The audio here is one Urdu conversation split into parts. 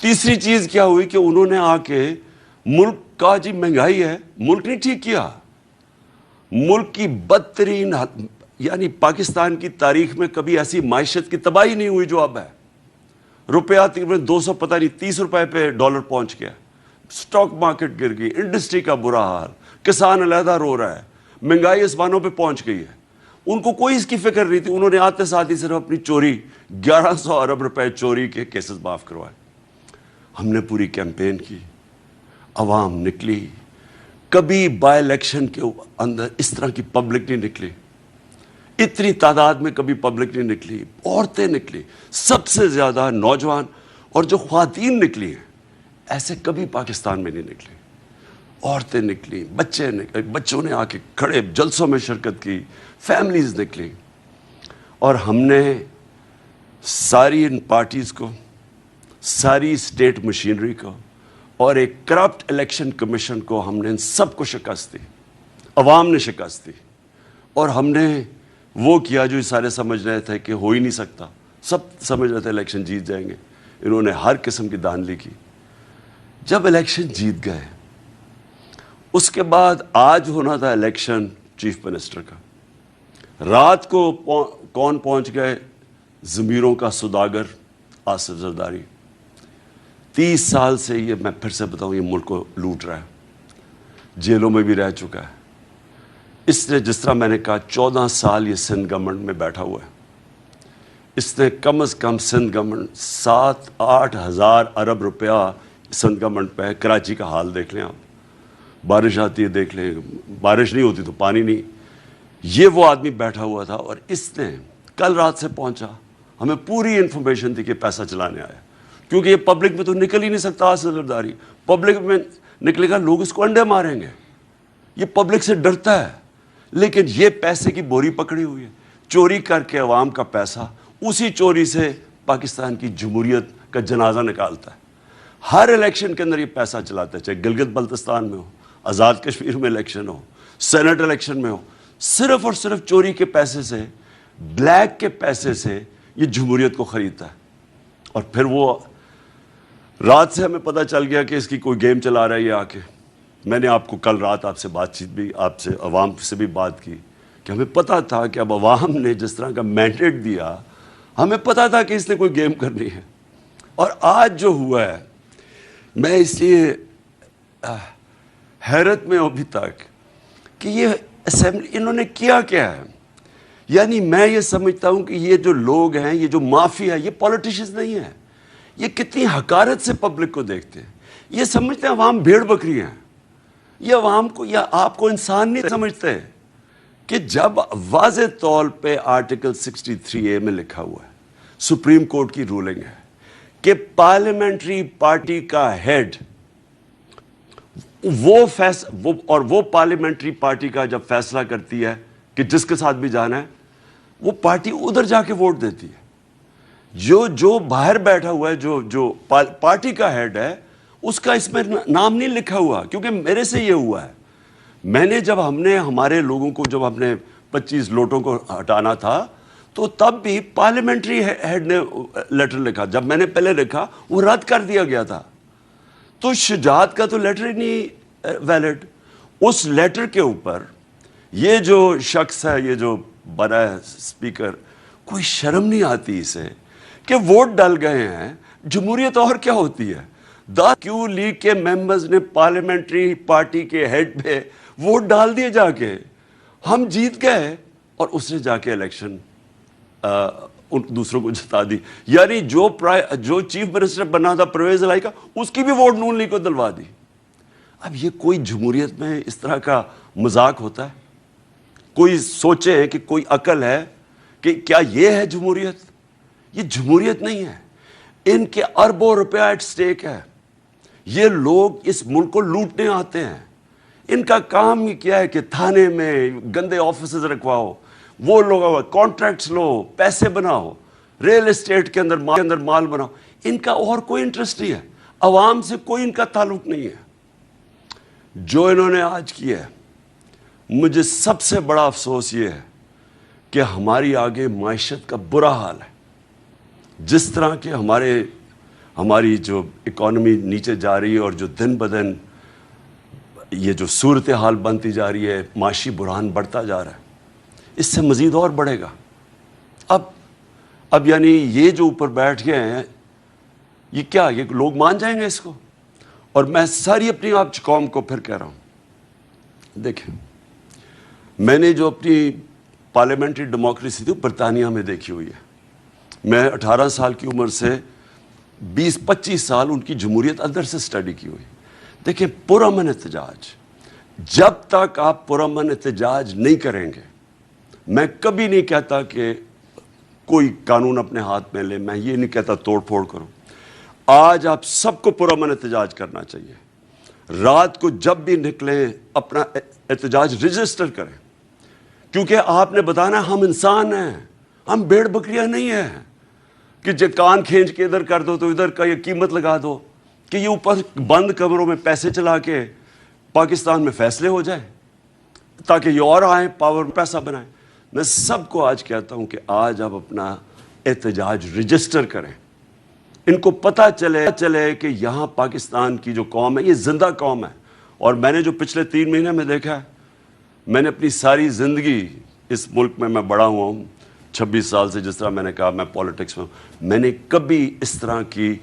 تیسری چیز کیا ہوئی کہ انہوں نے آ کے ملک کا جی مہنگائی ہے، ملک نہیں ٹھیک کیا، ملک کی بدترین یعنی پاکستان کی تاریخ میں کبھی ایسی معیشت کی تباہی نہیں ہوئی جو اب ہے. روپیہ تقریباً 200 پتہ نہیں 30 روپے پہ ڈالر پہنچ گیا، سٹاک مارکیٹ گر گئی، انڈسٹری کا برا حال، کسان علیحدہ رو رہا ہے، مہنگائی اسمانوں پہ پہنچ گئی ہے. ان کو کوئی اس کی فکر نہیں تھی. انہوں نے آتے ساتھ ہی صرف اپنی چوری 1100 ارب روپے چوری کے کیسز معاف کروائے. ہم نے پوری کیمپین کی، عوام نکلی. کبھی بائی الیکشن کے اندر اس طرح کی پبلک نہیں نکلی، اتنی تعداد میں کبھی پبلک نہیں نکلی. عورتیں نکلی، سب سے زیادہ نوجوان اور جو خواتین نکلی ہیں ایسے کبھی پاکستان میں نہیں نکلی. عورتیں نکلی، بچوں نے آ کے کھڑے جلسوں میں شرکت کی، فیملیز نکلی. اور ہم نے ساری ان پارٹیز کو، ساری اسٹیٹ مشینری کو اور ایک کرپٹ الیکشن کمیشن کو، ہم نے ان سب کو شکست دی. عوام نے شکست دی. اور ہم نے وہ کیا جو سارے سمجھ رہے تھے کہ ہو ہی نہیں سکتا. سب سمجھ رہے تھے الیکشن جیت جائیں گے. انہوں نے ہر قسم کی دھاندلی کی. جب الیکشن جیت گئے، اس کے بعد آج ہونا تھا الیکشن چیف منسٹر کا. رات کو کون پہنچ گئے؟ ضمیروں کا سوداگر آصف زرداری. 30 سال سے یہ، میں پھر سے بتاؤں، یہ ملک کو لوٹ رہا ہے. جیلوں میں بھی رہ چکا ہے. اس نے، جس طرح میں نے کہا، 14 سال یہ سندھ گورنمنٹ میں بیٹھا ہوا ہے. اس نے کم از کم سندھ گورنمنٹ 7-8 ہزار ارب روپیہ سندھ گورنمنٹ پہ ہے. کراچی کا حال دیکھ لیں آپ، بارش آتی ہے دیکھ لیں، بارش نہیں ہوتی تو پانی نہیں. یہ وہ آدمی بیٹھا ہوا تھا. اور اس نے کل رات سے پہنچا، ہمیں پوری انفارمیشن تھی کہ پیسہ چلانے آیا، کیونکہ یہ پبلک میں تو نکل ہی نہیں سکتا. آصف زرداری پبلک میں نکلے گا، لوگ اس کو انڈے ماریں گے. یہ پبلک سے ڈرتا ہے. لیکن یہ پیسے کی بوری پکڑی ہوئی ہے، چوری کر کے عوام کا پیسہ، اسی چوری سے پاکستان کی جمہوریت کا جنازہ نکالتا ہے. ہر الیکشن کے اندر یہ پیسہ چلاتا ہے، چاہے گلگت بلتستان میں ہو، آزاد کشمیر میں الیکشن ہو، سینٹ الیکشن میں ہو. صرف اور صرف چوری کے پیسے سے، بلیک کے پیسے سے یہ جمہوریت کو خریدتا ہے. اور پھر وہ رات سے ہمیں پتہ چل گیا کہ اس کی کوئی گیم چلا رہا ہے یہ آ کے. میں نے آپ کو کل رات آپ سے بات چیت بھی، آپ سے عوام سے بھی بات کی کہ ہمیں پتہ تھا کہ اب عوام نے جس طرح کا مینڈیٹ دیا، ہمیں پتہ تھا کہ اس نے کوئی گیم کرنی ہے. اور آج جو ہوا ہے، میں اس لیے حیرت میں ہوں ابھی تک کہ یہ اسمبلی انہوں نے کیا کیا ہے. یعنی میں یہ سمجھتا ہوں کہ یہ جو لوگ ہیں، یہ جو مافیا ہے، یہ پولیٹیشنز نہیں ہیں. یہ کتنی حقارت سے پبلک کو دیکھتے ہیں. یہ سمجھتے ہیں عوام بھیڑ بکری ہیں. یہ عوام کو یا آپ کو انسان نہیں سمجھتے کہ جب واضح طور پہ آرٹیکل 63A میں لکھا ہوا ہے، سپریم کورٹ کی رولنگ ہے کہ پارلیمنٹری پارٹی کا ہیڈ وہ پارلیمنٹری پارٹی کا جب فیصلہ کرتی ہے کہ جس کے ساتھ بھی جانا ہے، وہ پارٹی ادھر جا کے ووٹ دیتی ہے. جو باہر بیٹھا ہوا ہے، جو پارٹی کا ہیڈ ہے، اس کا اس میں نام نہیں لکھا ہوا. کیونکہ میرے سے یہ ہوا ہے، میں نے جب ہم نے ہمارے لوگوں کو، جب ہم نے 25 لوٹوں کو ہٹانا تھا، تو تب بھی پارلیمنٹری ہیڈ نے لیٹر لکھا. جب میں نے پہلے لکھا، وہ رد کر دیا گیا تھا. تو شجاعت کا تو لیٹر ہی نہیں ویلڈ. اس لیٹر کے اوپر یہ جو شخص ہے، یہ جو بنا ہے اسپیکر، کوئی شرم نہیں آتی اسے کہ ووٹ ڈل گئے ہیں. جمہوریت اور کیا ہوتی ہے؟ کیوں لیگ کے ممبرز نے پارلیمنٹری پارٹی کے ہیڈ پہ ووٹ ڈال دیے جا کے. ہم جیت گئے اور اس نے جا کے الیکشن ان دوسروں کو جتا دی. یعنی جو چیف منسٹر بنا تھا پرویز الہی کا، اس کی بھی ووٹ نون لیگ کو دلوا دی. اب یہ کوئی جمہوریت میں اس طرح کا مذاق ہوتا ہے؟ کوئی سوچے کہ کوئی عقل ہے کہ کیا یہ ہے جمہوریت؟ یہ جمہوریت نہیں ہے. ان کے اربوں روپیہ ایٹ سٹیک ہے. یہ لوگ اس ملک کو لوٹنے آتے ہیں. ان کا کام ہی کیا ہے کہ تھانے میں گندے آفیسز رکھواؤ، وہ لوگ کانٹریکٹس لو، پیسے بناؤ، ریل اسٹیٹ کے اندر مال بناؤ. ان کا اور کوئی انٹرسٹ نہیں ہے. عوام سے کوئی ان کا تعلق نہیں ہے. جو انہوں نے آج کیا ہے، مجھے سب سے بڑا افسوس یہ ہے کہ ہماری آگے معیشت کا برا حال ہے. جس طرح کے ہماری جو اکانومی نیچے جا رہی ہے اور جو دن بدن یہ جو صورتحال بنتی جا رہی ہے، معاشی بحران بڑھتا جا رہا ہے، اس سے مزید اور بڑھے گا۔ اب یعنی یہ جو اوپر بیٹھ گئے ہیں، یہ کیا، یہ لوگ مان جائیں گے اس کو؟ اور میں ساری اپنی آپ قوم کو پھر کہہ رہا ہوں، دیکھیں میں نے جو اپنی پارلیمنٹری ڈیموکریسی تھی برطانیہ میں دیکھی ہوئی ہے۔ میں 18 سال کی عمر سے 20-25 سال ان کی جمہوریت اندر سے سٹڈی کی ہوئی۔ دیکھیں پرامن احتجاج، جب تک آپ پرامن احتجاج نہیں کریں گے، میں کبھی نہیں کہتا کہ کوئی قانون اپنے ہاتھ میں لے، میں یہ نہیں کہتا توڑ پھوڑ کرو۔ آج آپ سب کو پرامن احتجاج کرنا چاہیے۔ رات کو جب بھی نکلیں اپنا احتجاج رجسٹر کریں، کیونکہ آپ نے بتانا ہم انسان ہیں، ہم بھیڑ بکریاں نہیں ہیں کہ جو کان کھینچ کے ادھر کر دو تو ادھر کا یہ قیمت لگا دو کہ یہ اوپر بند کمروں میں پیسے چلا کے پاکستان میں فیصلے ہو جائیں تاکہ یہ اور آئیں پاور پیسہ بنائیں۔ میں سب کو آج کہتا ہوں کہ آج آپ اپنا احتجاج رجسٹر کریں، ان کو پتہ چلے کہ یہاں پاکستان کی جو قوم ہے یہ زندہ قوم ہے۔ اور میں نے جو پچھلے 3 مہینے میں دیکھا ہے، میں نے اپنی ساری زندگی اس ملک میں بڑا ہوا ہوں 26 سال سے، جس طرح میں نے کہا میں پولیٹکس میں ہوں، میں نے کبھی اس طرح کی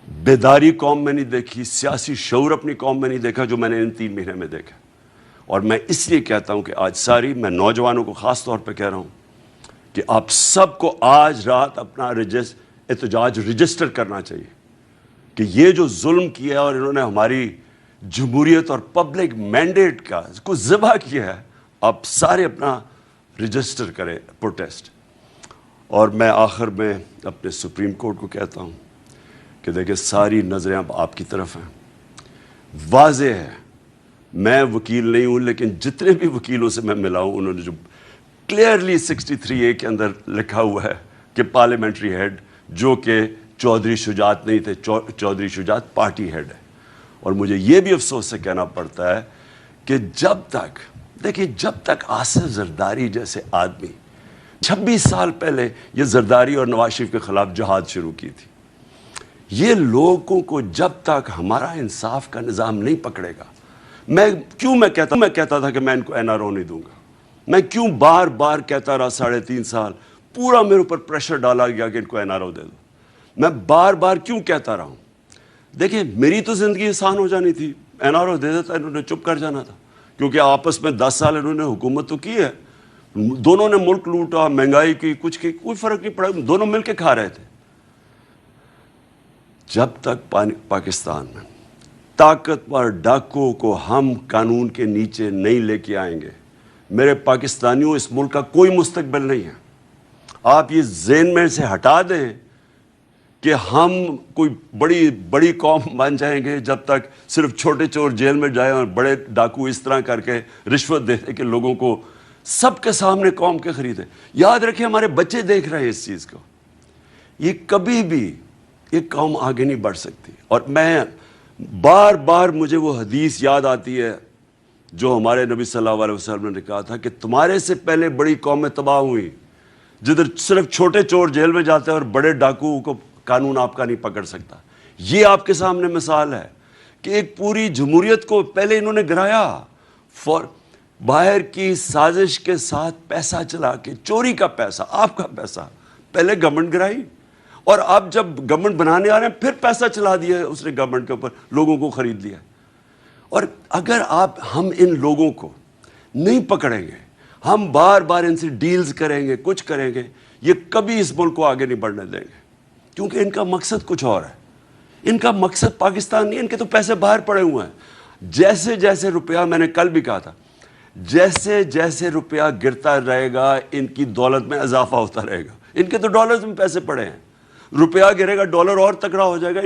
بیداری قوم میں نہیں دیکھی، سیاسی شعور اپنی قوم میں نہیں دیکھا جو میں نے ان 3 مہینے میں دیکھا۔ اور میں اس لیے کہتا ہوں کہ آج میں نوجوانوں کو خاص طور پہ کہہ رہا ہوں کہ آپ سب کو آج رات اپنا احتجاج رجسٹر کرنا چاہیے کہ یہ جو ظلم کیا اور انہوں نے ہماری جمہوریت اور پبلک مینڈیٹ کا کو ذبح کیا ہے، آپ سارے اپنا رجسٹر کریں پروٹیسٹ۔ اور میں آخر میں اپنے سپریم کورٹ کو کہتا ہوں کہ دیکھیں ساری نظریں اب آپ کی طرف ہیں۔ واضح ہے، میں وکیل نہیں ہوں لیکن جتنے بھی وکیلوں سے میں ملا ہوں، انہوں نے جو کلیئرلی 63A کے اندر لکھا ہوا ہے کہ پارلیمنٹری ہیڈ جو کہ چودھری شجاعت نہیں تھے، چودھری شجاعت پارٹی ہیڈ ہے۔ اور مجھے یہ بھی افسوس سے کہنا پڑتا ہے کہ جب تک آصف زرداری جیسے آدمی 26 سال پہلے یہ زرداری اور نواز شریف کے خلاف جہاد شروع کی تھی، یہ لوگوں کو جب تک ہمارا انصاف کا نظام نہیں پکڑے گا، میں کہتا تھا کہ میں ان کو NRO نہیں دوں گا، میں کیوں بار بار کہتا رہا 3.5 سال، پورا میرے اوپر پریشر ڈالا گیا کہ ان کو NRO دے دو، میں بار بار کیوں کہتا رہا ہوں؟ دیکھیں میری تو زندگی آسان ہو جانی تھی، NRO دے دیتا، انہوں نے چپ کر جانا تھا، کیونکہ آپس میں 10 سال انہوں نے حکومت تو کی ہے، دونوں نے ملک لوٹا، مہنگائی کی، کچھ کی، کوئی فرق نہیں پڑا، دونوں مل کے کھا رہے تھے۔ جب تک پاکستان میں طاقتور ڈاکو کو ہم قانون کے نیچے نہیں لے کے آئیں گے، میرے پاکستانیوں اس ملک کا کوئی مستقبل نہیں ہے۔ آپ یہ ذہن میں سے ہٹا دیں کہ ہم کوئی بڑی قوم بن جائیں گے جب تک صرف چھوٹے چور جیل میں جائیں اور بڑے ڈاکو اس طرح کر کے رشوت دیتے کہ لوگوں کو سب کے سامنے قوم کے خریدیں۔ یاد رکھیں ہمارے بچے دیکھ رہے ہیں اس چیز کو، یہ کبھی بھی یہ قوم آگے نہیں بڑھ سکتی۔ اور میں بار بار مجھے وہ حدیث یاد آتی ہے جو ہمارے نبی صلی اللہ علیہ وسلم نے کہا تھا کہ تمہارے سے پہلے بڑی قومیں تباہ ہوئیں جدھر صرف چھوٹے چور جیل میں جاتے ہیں اور بڑے ڈاکو کو قانون آپ کا نہیں پکڑ سکتا۔ یہ آپ کے سامنے مثال ہے کہ ایک پوری جمہوریت کو پہلے انہوں نے گرایا، باہر کی سازش کے ساتھ پیسہ چلا کے، چوری کا پیسہ، آپ کا پیسہ، پہلے گورنمنٹ گرائی، اور اب جب گورنمنٹ بنانے آ رہے ہیں پھر پیسہ چلا دیا ہے اس نے گورنمنٹ کے اوپر، لوگوں کو خرید لیا۔ اور اگر ہم ان لوگوں کو نہیں پکڑیں گے، ہم بار بار ان سے ڈیلز کریں گے، کچھ کریں گے، یہ کبھی اس ملک کو آگے نہیں بڑھنے دیں گے، کیونکہ ان کا مقصد کچھ اور ہے۔ ان کا مقصد پاکستان نہیں، ان کے تو پیسے باہر پڑے ہوئے ہیں۔ جیسے جیسے روپیہ، میں نے کل بھی کہا تھا، جیسے جیسے روپیہ گرتا رہے گا ان کی دولت میں اضافہ ہوتا رہے گا۔ ان کے تو ڈالرز میں پیسے پڑے ہیں، روپیہ گرے گا ڈالر اور تکڑا ہو جائے گا،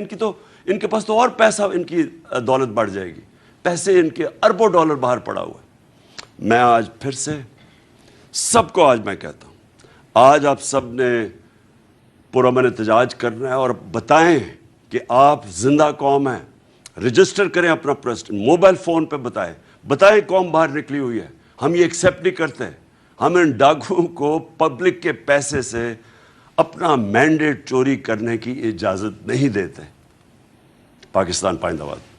ان کے پاس تو اور پیسہ، ان کی دولت بڑھ جائے گی، پیسے ان کے اربوں ڈالر باہر پڑا ہوا ہے۔ میں آج پھر سے سب کو میں کہتا ہوں، آج آپ سب نے پرامن احتجاج کرنا ہے اور بتائیں کہ آپ زندہ قوم ہیں، رجسٹر کریں اپنا پریزیڈنٹ، موبائل فون پہ بتائیں قوم باہر نکلی ہوئی ہے، ہم یہ ایکسیپٹ نہیں کرتے، ہم ان ڈاکوؤں کو پبلک کے پیسے سے اپنا مینڈیٹ چوری کرنے کی اجازت نہیں دیتے۔ پاکستان پائندہ باد۔